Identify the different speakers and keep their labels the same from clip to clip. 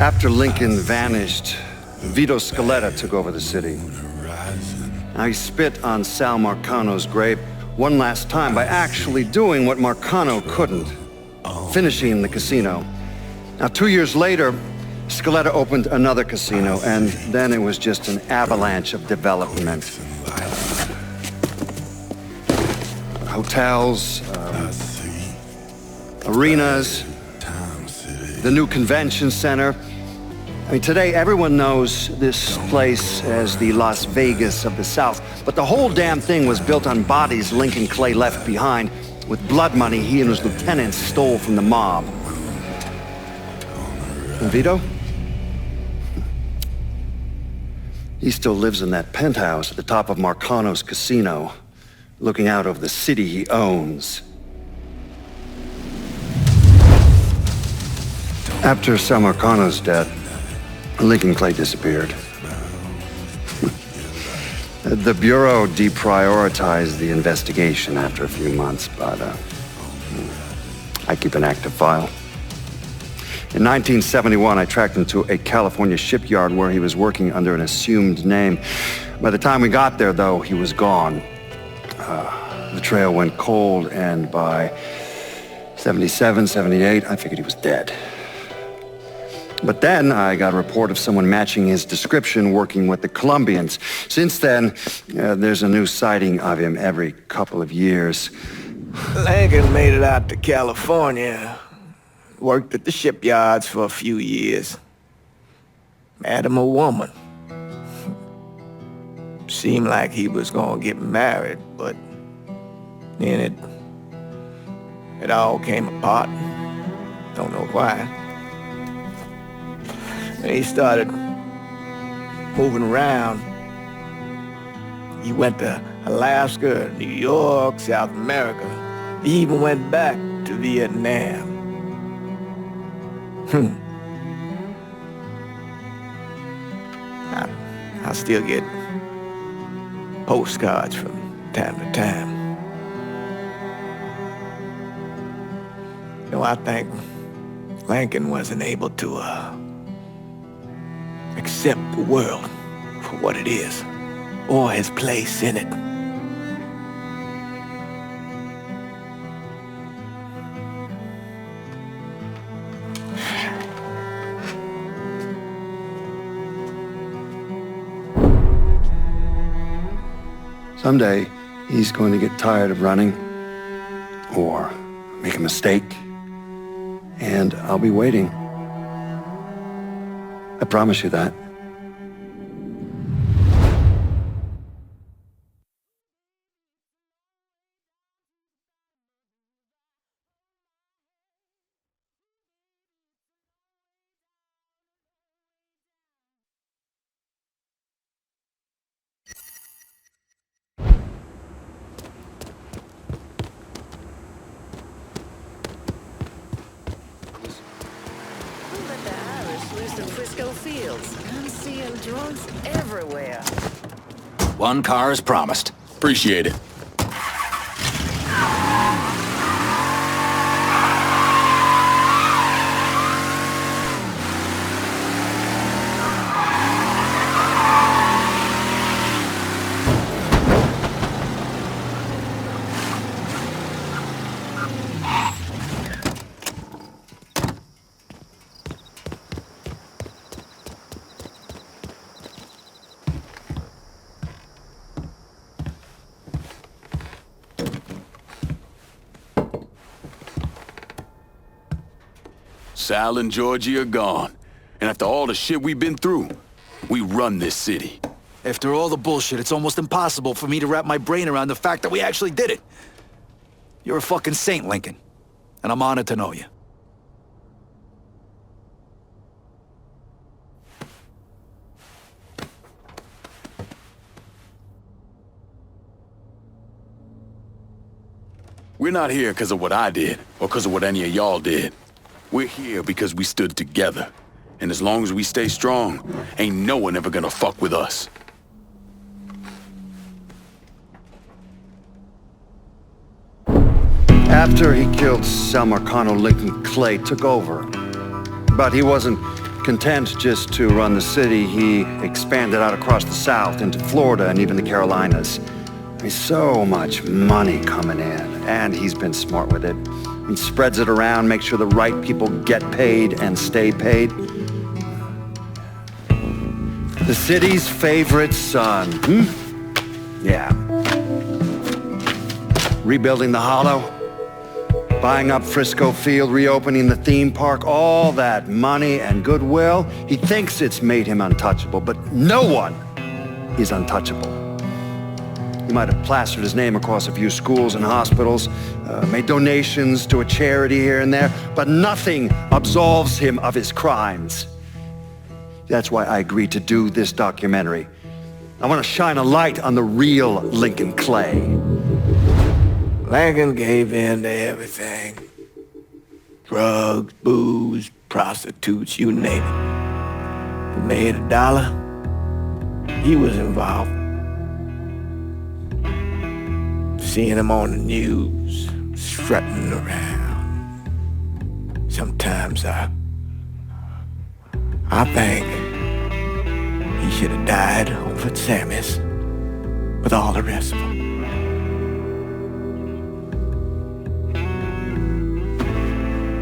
Speaker 1: After Lincoln vanished, Vito Scaletta took over the city. Now he spit on Sal Marcano's grave one last time by actually doing what Marcano couldn't, finishing the casino. Now 2 years later, Scaletta opened another casino, and then it was just an avalanche of development. Hotels, arenas, the new convention center. I mean, today everyone knows this place as the Las Vegas of the South, but the whole damn thing was built on bodies Lincoln Clay left behind with blood money he and his lieutenants stole from the mob. And Vito? He still lives in that penthouse at the top of Marcano's casino, looking out over the city he owns. After Sal Marcano's death, Lincoln Clay disappeared. The Bureau deprioritized the investigation after a few months, but I keep an active file. In 1971, I tracked him to a California shipyard where he was working under an assumed name. By the time we got there, though, he was gone. The trail went cold, and by 77, 78, I figured he was dead. But then I got a report of someone matching his description working with the Colombians. Since then, there's a new sighting of him every couple of years.
Speaker 2: Lincoln made it out to California. Worked at the shipyards for a few years. Met him a woman. Seemed like he was gonna get married, but then it all came apart. Don't know why. And he started moving around. He went to Alaska, New York, South America. He even went back to Vietnam. I still get postcards from time to time. You know, I think Lincoln wasn't able to accept the world for what it is, or his place in it.
Speaker 1: Someday, he's going to get tired of running, or make a mistake, and I'll be waiting. I promise you that.
Speaker 3: One car as promised.
Speaker 4: Appreciate it. Sal and Georgie are gone. And after all the shit we've been through, we run this city.
Speaker 3: After all the bullshit, it's almost impossible for me to wrap my brain around the fact that we actually did it. You're a fucking saint, Lincoln. And I'm honored to know you.
Speaker 4: We're not here because of what I did, or because of what any of y'all did. We're here because we stood together. And as long as we stay strong, ain't no one ever gonna fuck with us.
Speaker 1: After he killed Sal Marcano, Lincoln Clay took over. But he wasn't content just to run the city, he expanded out across the South into Florida and even the Carolinas. There's so much money coming in, and he's been smart with it. He spreads it around, makes sure the right people get paid and stay paid. The city's favorite son, Yeah. Rebuilding the Hollow, buying up Frisco Field, reopening the theme park, all that money and goodwill. He thinks it's made him untouchable, but no one is untouchable. He might have plastered his name across a few schools and hospitals, made donations to a charity here and there, but nothing absolves him of his crimes. That's why I agreed to do this documentary. I want to shine a light on the real Lincoln Clay.
Speaker 2: Lincoln gave in to everything. Drugs, booze, prostitutes, you name it. He made $1, he was involved. Seeing him on the news, strutting around. Sometimes I think he should have died over at Sammy's with all the rest of them.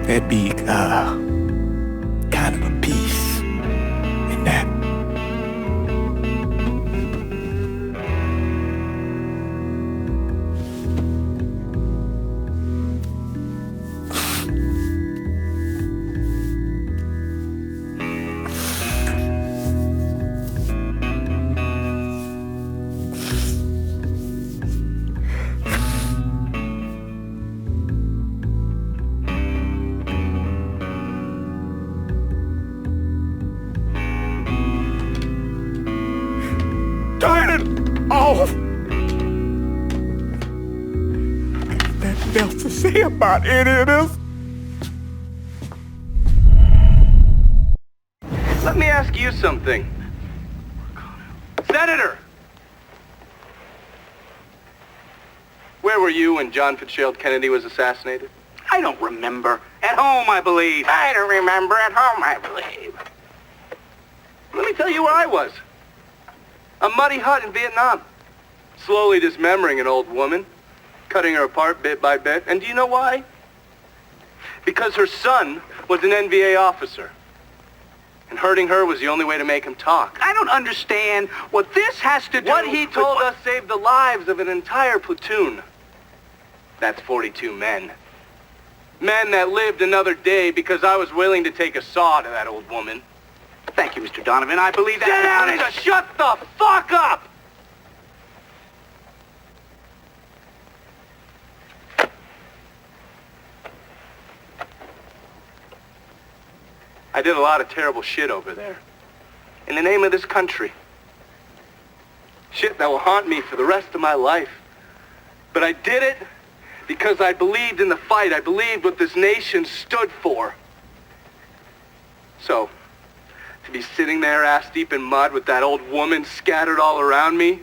Speaker 2: There'd be kind of a peace in that. Turn it off! Nothing else to say about any of this.
Speaker 5: Let me ask you something. Senator! Where were you when John Fitzgerald Kennedy was assassinated?
Speaker 6: I don't remember. At home, I believe.
Speaker 5: I don't remember. At home, I believe. Let me tell you where I was. A muddy hut in Vietnam. Slowly dismembering an old woman. Cutting her apart bit by bit. And do you know why? Because her son was an NVA officer. And hurting her was the only way to make him talk.
Speaker 6: I don't understand what this has to do.
Speaker 5: What he told us saved the lives of an entire platoon. That's 42 men. Men that lived another day because I was willing to take a saw to that old woman.
Speaker 6: Thank you, Mr. Donovan. I believe that.
Speaker 5: Sit down and shut the fuck up! I did a lot of terrible shit over there. In the name of this country. Shit that will haunt me for the rest of my life. But I did it because I believed in the fight. I believed what this nation stood for. So, to be sitting there ass deep in mud with that old woman scattered all around me,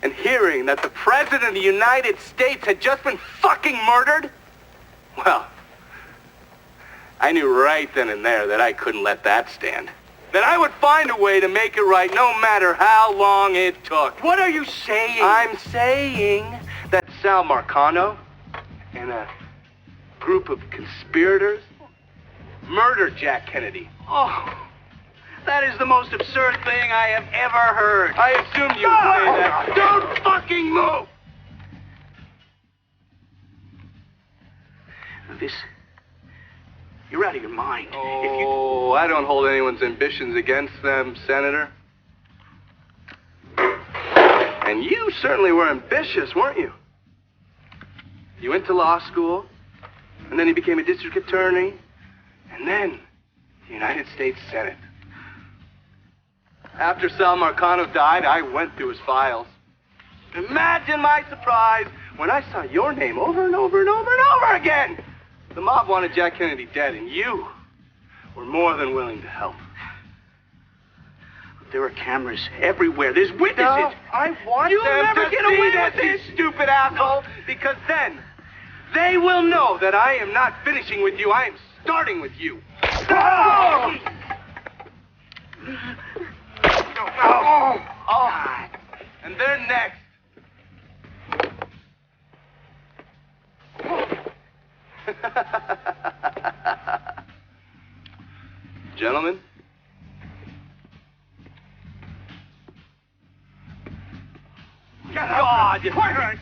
Speaker 5: and hearing that the President of the United States had just been fucking murdered, well, I knew right then and there that I couldn't let that stand. That I would find a way to make it right no matter how long it took.
Speaker 6: What are you saying?
Speaker 5: I'm saying that Sal Marcano and a group of conspirators murdered Jack Kennedy.
Speaker 6: Oh, that is the most absurd thing I have ever heard.
Speaker 5: I assumed you would say that. Don't fucking move!
Speaker 6: This... You're out of your mind.
Speaker 5: Oh, I don't hold anyone's ambitions against them, Senator. And you certainly were ambitious, weren't you? You went to law school, and then you became a district attorney, and then the United States Senate. After Sal Marcano died, I went through his files. Imagine my surprise when I saw your name over and over and over and over again. The mob wanted Jack Kennedy dead, and you were more than willing to help.
Speaker 6: There are cameras everywhere. There's witnesses.
Speaker 5: No, I want
Speaker 6: You'll
Speaker 5: them
Speaker 6: never
Speaker 5: to
Speaker 6: get
Speaker 5: see
Speaker 6: away
Speaker 5: this,
Speaker 6: with
Speaker 5: you
Speaker 6: this.
Speaker 5: stupid asshole, because then they will know that I am not finishing with you. I am starting with you. Oh! Oh. And they're next. Gentlemen? God!